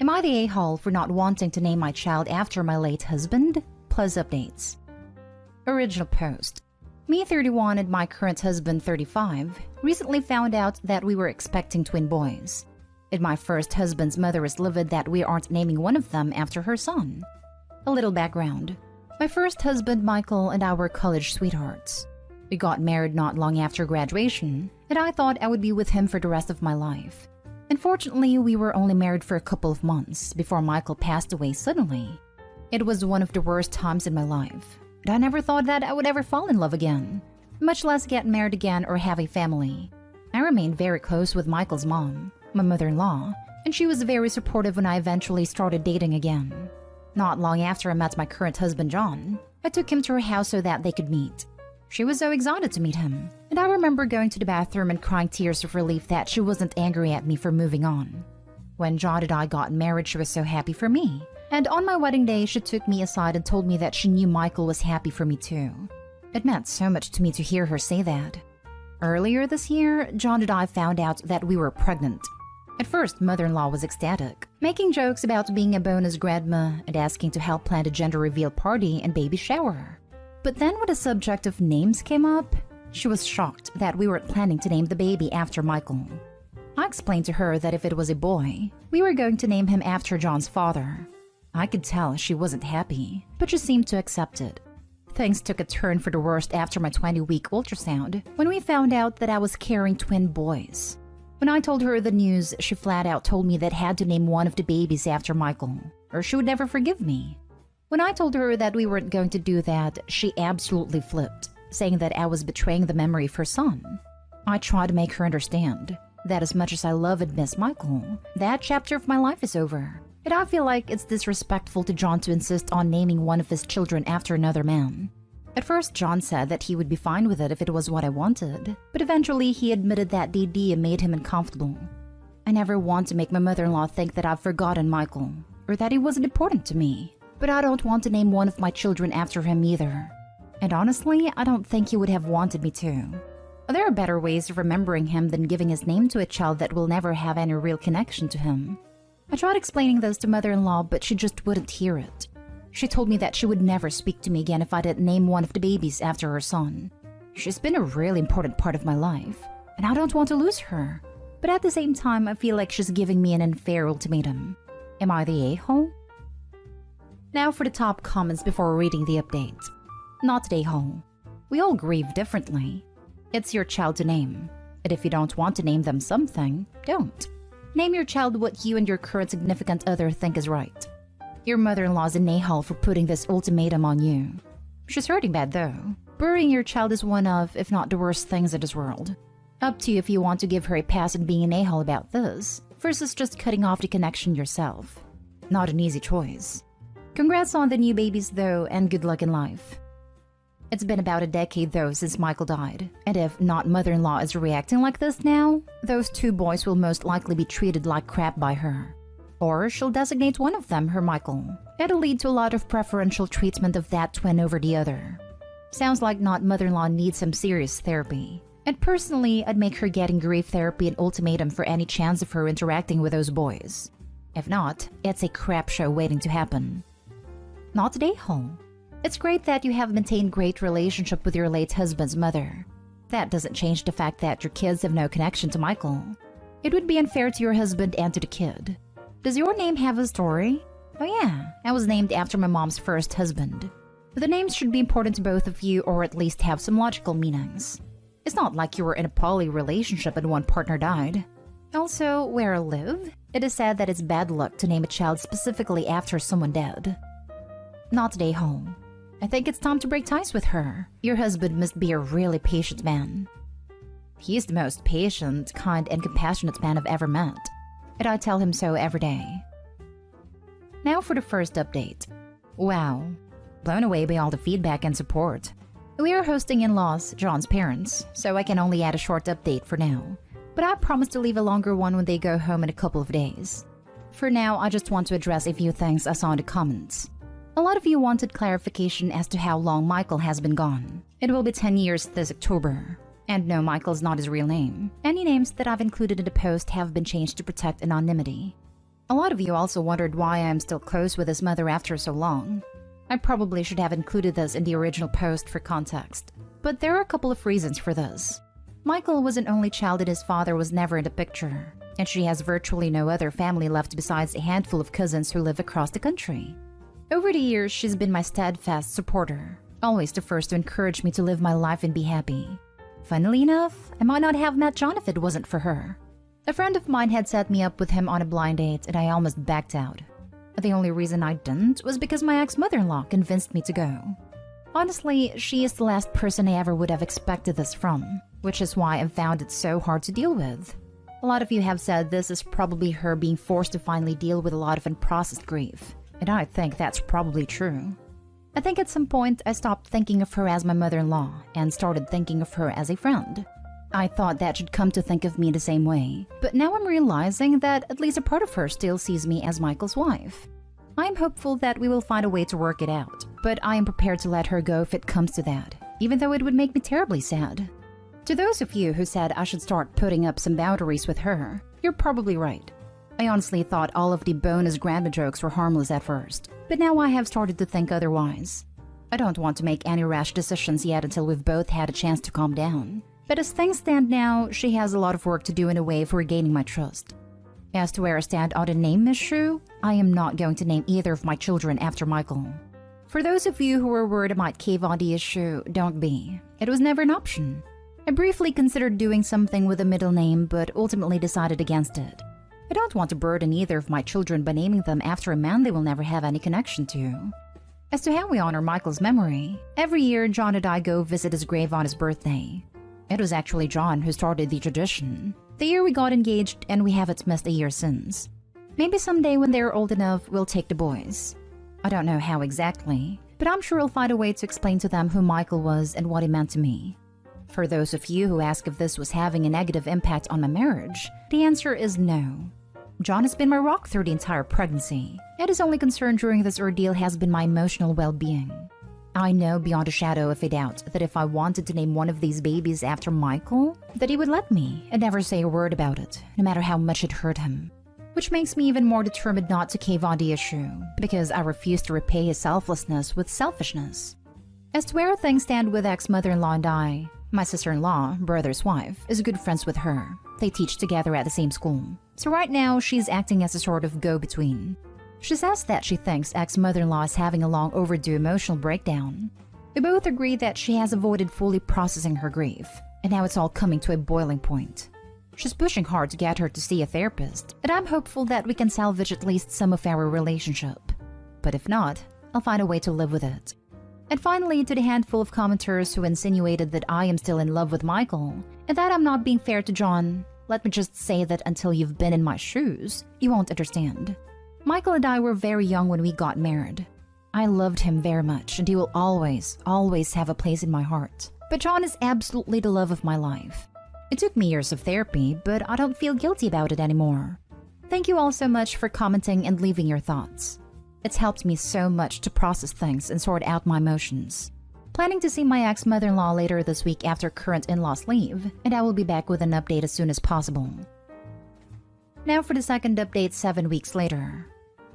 Am I the a-hole for not wanting to name my child after my late husband? Plus updates. Original post. Me 31 and my current husband 35 recently found out that we were expecting twin boys. And my first husband's mother is livid that we aren't naming one of them after her son. A little background. My first husband Michael and I were college sweethearts. We got married not long after graduation, and I thought I would be with him for the rest of my life. Unfortunately, we were only married for a couple of months before Michael passed away suddenly. It was one of the worst times in my life, and I never thought that I would ever fall in love again, much less get married again or have a family. I remained very close with Michael's mom, my mother-in-law, and she was very supportive when I eventually started dating again. Not long after I met my current husband John, I took him to her house so that they could meet. She was so excited to meet him, and I remember going to the bathroom and crying tears of relief that she wasn't angry at me for moving on. When John and I got married, she was so happy for me, and on my wedding day, she took me aside and told me that she knew Michael was happy for me too. It meant so much to me to hear her say that. Earlier this year, John and I found out that we were pregnant. At first, mother-in-law was ecstatic, making jokes about being a bonus grandma and asking to help plan a gender reveal party and baby shower. But then when the subject of names came up, she was shocked that we weren't planning to name the baby after Michael. I explained to her that if it was a boy, we were going to name him after John's father. I could tell she wasn't happy, but she seemed to accept it. Things took a turn for the worst after my 20-week ultrasound, when we found out that I was carrying twin boys. When I told her the news, she flat out told me that I had to name one of the babies after Michael, or she would never forgive me. When I told her that we weren't going to do that, she absolutely flipped, saying that I was betraying the memory of her son. I tried to make her understand that as much as I love and miss Michael, that chapter of my life is over. And I feel like it's disrespectful to John to insist on naming one of his children after another man. At first, John said that he would be fine with it if it was what I wanted, but eventually he admitted that the idea made him uncomfortable. I never want to make my mother-in-law think that I've forgotten Michael, or that he wasn't important to me. But I don't want to name one of my children after him either. And honestly, I don't think he would have wanted me to. There are better ways of remembering him than giving his name to a child that will never have any real connection to him. I tried explaining this to mother-in-law, but she just wouldn't hear it. She told me that she would never speak to me again if I didn't name one of the babies after her son. She's been a really important part of my life, and I don't want to lose her. But at the same time, I feel like she's giving me an unfair ultimatum. Am I the a-hole? Now for the top comments before reading the update. Not a-hole. We all grieve differently. It's your child to name. And if you don't want to name them something, don't. Name your child what you and your current significant other think is right. Your mother-in-law's an a-hole for putting this ultimatum on you. She's hurting bad though. Burying your child is one of, if not the worst things in this world. Up to you if you want to give her a pass and being an a-hole about this, versus just cutting off the connection yourself. Not an easy choice. Congrats on the new babies though, and good luck in life. It's been about a decade though since Michael died, and if not mother-in-law is reacting like this now, those two boys will most likely be treated like crap by her. Or she'll designate one of them her Michael. It'll lead to a lot of preferential treatment of that twin over the other. Sounds like not mother-in-law needs some serious therapy. And personally, I'd make her getting grief therapy an ultimatum for any chance of her interacting with those boys. If not, it's a crap show waiting to happen. Not today, home. It's great that you have maintained great relationship with your late husband's mother. That doesn't change the fact that your kids have no connection to Michael. It would be unfair to your husband and to the kid. Does your name have a story? Oh yeah, I was named after my mom's first husband. The names should be important to both of you or at least have some logical meanings. It's not like you were in a poly relationship and one partner died. Also, where I live, it is said that it's bad luck to name a child specifically after someone dead. Not today, home. I think it's time to break ties with her. Your husband must be a really patient man. He's the most patient, kind, and compassionate man I've ever met. And I tell him so every day. Now for the first update. Wow. Blown away by all the feedback and support. We are hosting in-laws, John's parents, so I can only add a short update for now. But I promise to leave a longer one when they go home in a couple of days. For now, I just want to address a few things I saw in the comments. A lot of you wanted clarification as to how long Michael has been gone. It will be 10 years this October. And no, Michael's not his real name. Any names that I've included in the post have been changed to protect anonymity. A lot of you also wondered why I am still close with his mother after so long. I probably should have included this in the original post for context, but there are a couple of reasons for this. Michael was an only child and his father was never in the picture, and she has virtually no other family left besides a handful of cousins who live across the country. Over the years, she's been my steadfast supporter, always the first to encourage me to live my life and be happy. Funnily enough, I might not have met John if it wasn't for her. A friend of mine had set me up with him on a blind date and I almost backed out. The only reason I didn't was because my ex-mother-in-law convinced me to go. Honestly, she is the last person I ever would have expected this from, which is why I've found it so hard to deal with. A lot of you have said this is probably her being forced to finally deal with a lot of unprocessed grief, and I think that's probably true. I think at some point I stopped thinking of her as my mother-in-law and started thinking of her as a friend. I thought that she'd come to think of me the same way, but now I'm realizing that at least a part of her still sees me as Michael's wife. I am hopeful that we will find a way to work it out, but I am prepared to let her go if it comes to that, even though it would make me terribly sad. To those of you who said I should start putting up some boundaries with her, you're probably right. I honestly thought all of the bonus grandma jokes were harmless at first, but now I have started to think otherwise. I don't want to make any rash decisions yet until we've both had a chance to calm down. But as things stand now, she has a lot of work to do in a way for regaining my trust. As to where I stand on the name issue, I am not going to name either of my children after Michael. For those of you who were worried I might cave on the issue, don't be. It was never an option. I briefly considered doing something with a middle name, but ultimately decided against it. I don't want to burden either of my children by naming them after a man they will never have any connection to. As to how we honor Michael's memory, every year John and I go visit his grave on his birthday. It was actually John who started the tradition. The year we got engaged, and we haven't missed a year since. Maybe someday when they're old enough, we'll take the boys. I don't know how exactly, but I'm sure I'll find a way to explain to them who Michael was and what he meant to me. For those of you who ask if this was having a negative impact on my marriage, the answer is no. John has been my rock through the entire pregnancy, and his only concern during this ordeal has been my emotional well-being. I know beyond a shadow of a doubt that if I wanted to name one of these babies after Michael, that he would let me and never say a word about it, no matter how much it hurt him. Which makes me even more determined not to cave on the issue, because I refuse to repay his selflessness with selfishness. As to where things stand with ex-mother-in-law and I, my sister-in-law, brother's wife, is good friends with her. They teach together at the same school, so right now she's acting as a sort of go-between. She says that she thinks ex-mother-in-law is having a long overdue emotional breakdown. We both agree that she has avoided fully processing her grief, and now it's all coming to a boiling point. She's pushing hard to get her to see a therapist, and I'm hopeful that we can salvage at least some of our relationship. But if not, I'll find a way to live with it. And finally, to the handful of commenters who insinuated that I am still in love with Michael, and that I'm not being fair to John, let me just say that until you've been in my shoes, you won't understand. Michael and I were very young when we got married. I loved him very much, and he will always, always have a place in my heart. But John is absolutely the love of my life. It took me years of therapy, but I don't feel guilty about it anymore. Thank you all so much for commenting and leaving your thoughts. It's helped me so much to process things and sort out my emotions. Planning to see my ex-mother-in-law later this week after current in-laws leave, and I will be back with an update as soon as possible. Now for the second update 7 weeks later.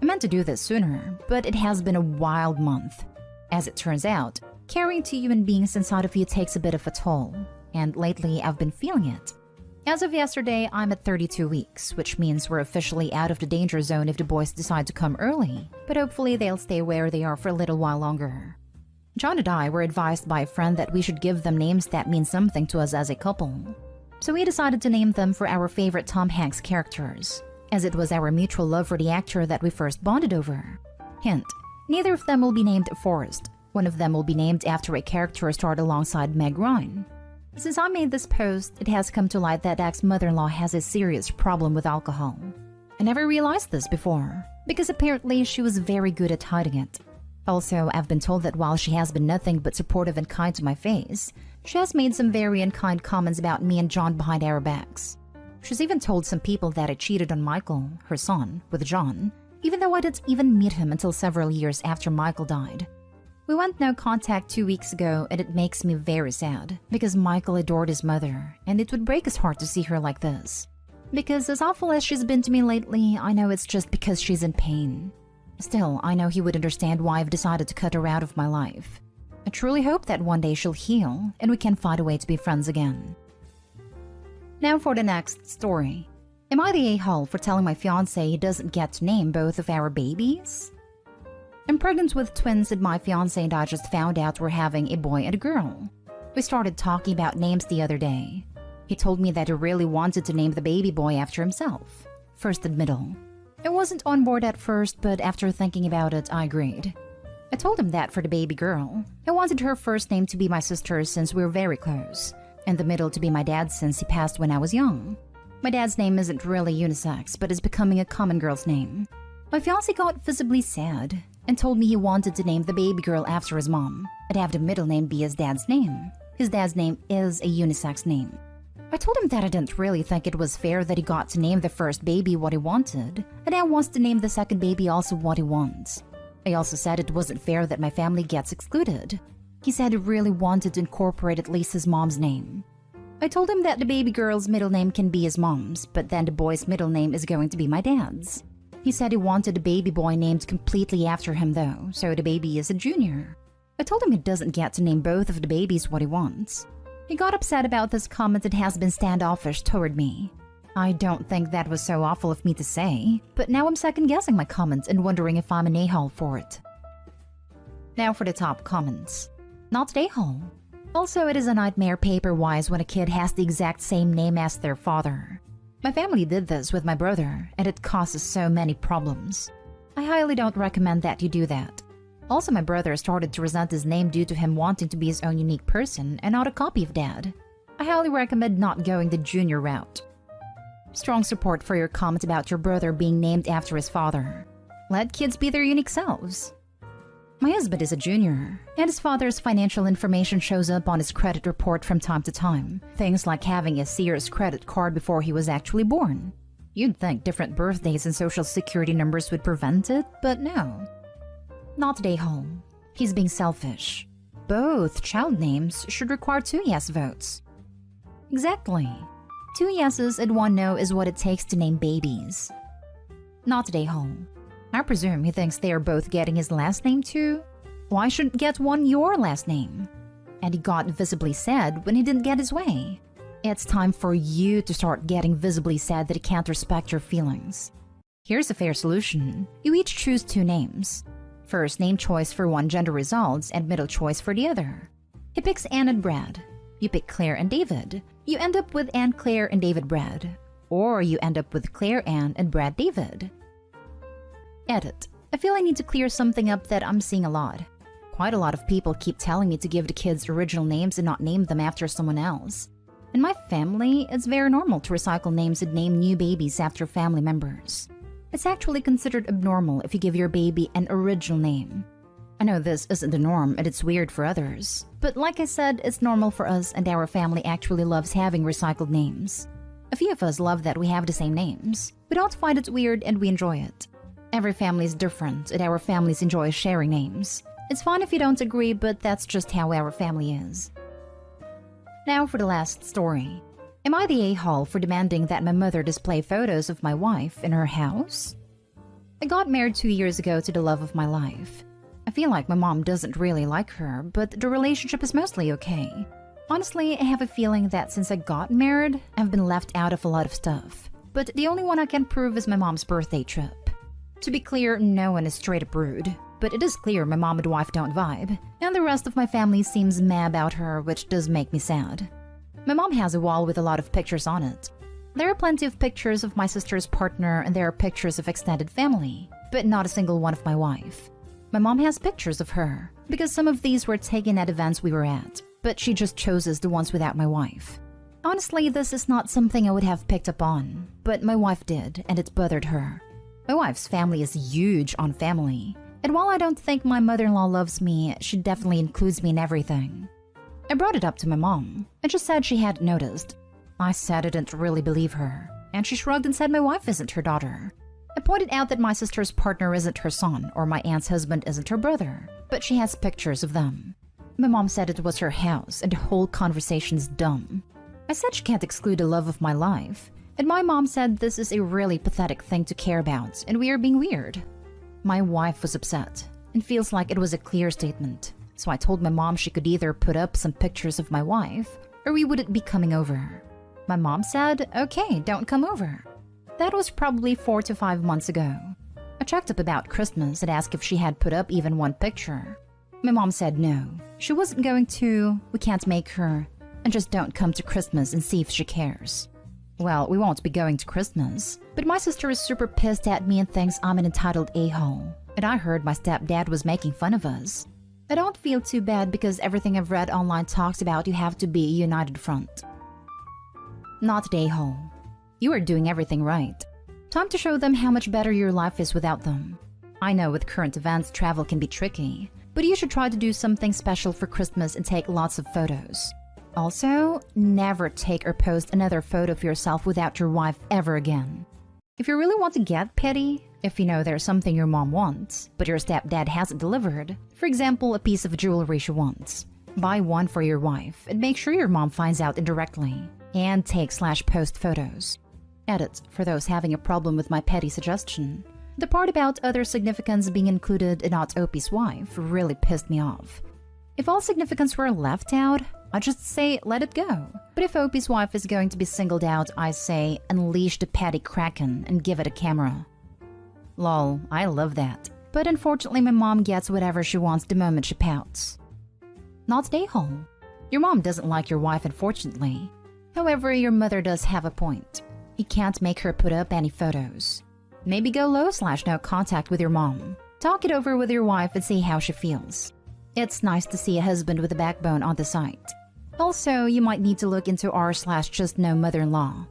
I meant to do this sooner, but it has been a wild month. As it turns out, carrying two human beings inside of you takes a bit of a toll, and lately I've been feeling it. As of yesterday, I'm at 32 weeks, which means we're officially out of the danger zone if the boys decide to come early, but hopefully they'll stay where they are for a little while longer. John and I were advised by a friend that we should give them names that mean something to us as a couple. So we decided to name them for our favorite Tom Hanks characters, as it was our mutual love for the actor that we first bonded over. Hint, neither of them will be named Forrest. One of them will be named after a character starred alongside Meg Ryan. Since I made this post, it has come to light that ex-mother-in-law has a serious problem with alcohol. I never realized this before, because apparently she was very good at hiding it. Also, I've been told that while she has been nothing but supportive and kind to my face, she has made some very unkind comments about me and John behind our backs. She's even told some people that I cheated on Michael, her son, with John, even though I didn't even meet him until several years after Michael died. We went no contact 2 weeks ago, and it makes me very sad, because Michael adored his mother, and it would break his heart to see her like this. Because as awful as she's been to me lately, I know it's just because she's in pain. Still, I know he would understand why I've decided to cut her out of my life. I truly hope that one day she'll heal and we can find a way to be friends again. Now for the next story. Am I the a-hole for telling my fiancé he doesn't get to name both of our babies? I'm pregnant with twins and my fiancé and I just found out we're having a boy and a girl. We started talking about names the other day. He told me that he really wanted to name the baby boy after himself, first and middle. I wasn't on board at first, but after thinking about it, I agreed. I told him that for the baby girl, I wanted her first name to be my sister's since we were very close, and the middle to be my dad's since he passed when I was young. My dad's name isn't really unisex, but is becoming a common girl's name. My fiancé got visibly sad and told me he wanted to name the baby girl after his mom and have the middle name be his dad's name. His dad's name is a unisex name. I told him that I didn't really think it was fair that he got to name the first baby what he wanted, and now wants to name the second baby also what he wants. I also said it wasn't fair that my family gets excluded. He said he really wanted to incorporate at least his mom's name. I told him that the baby girl's middle name can be his mom's, but then the boy's middle name is going to be my dad's. He said he wanted the baby boy named completely after him though, so the baby is a junior. I told him he doesn't get to name both of the babies what he wants. He got upset about this comment and has been standoffish toward me. I don't think that was so awful of me to say, but now I'm second-guessing my comment and wondering if I'm an a-hole for it. Now for the top comments. Not an a-hole. Also, it is a nightmare paper-wise when a kid has the exact same name as their father. My family did this with my brother, and it causes so many problems. I highly don't recommend that you do that. Also, my brother started to resent his name due to him wanting to be his own unique person and not a copy of Dad. I highly recommend not going the junior route. Strong support for your comment about your brother being named after his father. Let kids be their unique selves. My husband is a junior, and his father's financial information shows up on his credit report from time to time. Things like having a Sears credit card before he was actually born. You'd think different birthdays and social security numbers would prevent it, but no. Not an a-hole. He's being selfish. Both child names should require 2 yes votes. Exactly. 2 yeses and 1 no is what it takes to name babies. Not an a-hole. I presume he thinks they are both getting his last name too? Why shouldn't get one your last name? And he got visibly sad when he didn't get his way. It's time for you to start getting visibly sad that he can't respect your feelings. Here's a fair solution. You each choose 2 names. First name choice for one gender results and middle choice for the other. He picks Anne and Brad. You pick Claire and David. You end up with Anne Claire and David Brad. Or you end up with Claire Anne and Brad David. Edit. I feel I need to clear something up that I'm seeing a lot. Quite a lot of people keep telling me to give the kids original names and not name them after someone else. In my family, it's very normal to recycle names and name new babies after family members. It's actually considered abnormal if you give your baby an original name. I know this isn't the norm and it's weird for others, but like I said, it's normal for us and our family actually loves having recycled names. A few of us love that we have the same names. We don't find it weird and we enjoy it. Every family is different and our families enjoy sharing names. It's fine if you don't agree, but that's just how our family is. Now for the last story. Am I the a-hole for demanding that my mother display photos of my wife in her house? I got married 2 years ago to the love of my life. I feel like my mom doesn't really like her, but the relationship is mostly okay. Honestly, I have a feeling that since I got married, I've been left out of a lot of stuff. But the only one I can prove is my mom's birthday trip. To be clear, no one is straight up rude. But it is clear my mom and wife don't vibe, and the rest of my family seems meh about her, which does make me sad. My mom has a wall with a lot of pictures on it. There are plenty of pictures of my sister's partner and there are pictures of extended family, but not a single one of my wife. My mom has pictures of her, because some of these were taken at events we were at, but she just chooses the ones without my wife. Honestly, this is not something I would have picked up on, but my wife did, and it bothered her. My wife's family is huge on family, and while I don't think my mother-in-law loves me, she definitely includes me in everything. I brought it up to my mom, and she said she hadn't noticed. I said I didn't really believe her, and she shrugged and said my wife isn't her daughter. I pointed out that my sister's partner isn't her son, or my aunt's husband isn't her brother, but she has pictures of them. My mom said it was her house, and the whole conversation's dumb. I said she can't exclude the love of my life, And my mom said this is a really pathetic thing to care about and we are being weird. My wife was upset and feels like it was a clear statement. So I told my mom she could either put up some pictures of my wife or we wouldn't be coming over. My mom said, okay, don't come over. That was probably 4 to 5 months ago. I checked up about Christmas and asked if she had put up even one picture. My mom said no, she wasn't going to, we can't make her, and just don't come to Christmas and see if she cares. Well, we won't be going to Christmas, but my sister is super pissed at me and thinks I'm an entitled a-hole, and I heard my stepdad was making fun of us. I don't feel too bad because everything I've read online talks about you have to be a united front. Not an a-hole. You are doing everything right. Time to show them how much better your life is without them. I know with current events travel can be tricky, but you should try to do something special for Christmas and take lots of photos. Also, never take or post another photo of yourself without your wife ever again. If you really want to get petty, if you know there's something your mom wants, but your stepdad hasn't delivered, for example, a piece of jewelry she wants, buy one for your wife and make sure your mom finds out indirectly, and take/post photos. Edit for those having a problem with my petty suggestion. The part about other significants being included and not Opie's wife really pissed me off. If all significants were left out, I'd just say let it go. But if Opie's wife is going to be singled out, I say unleash the petty kraken and give it a camera. Lol, I love that. But unfortunately my mom gets whatever she wants the moment she pouts. Not an a-hole. Your mom doesn't like your wife, unfortunately. However, your mother does have a point. You can't make her put up any photos. Maybe go low/no contact with your mom. Talk it over with your wife and see how she feels. It's nice to see a husband with a backbone on the site. Also, you might need to look into r/just no mother-in-law.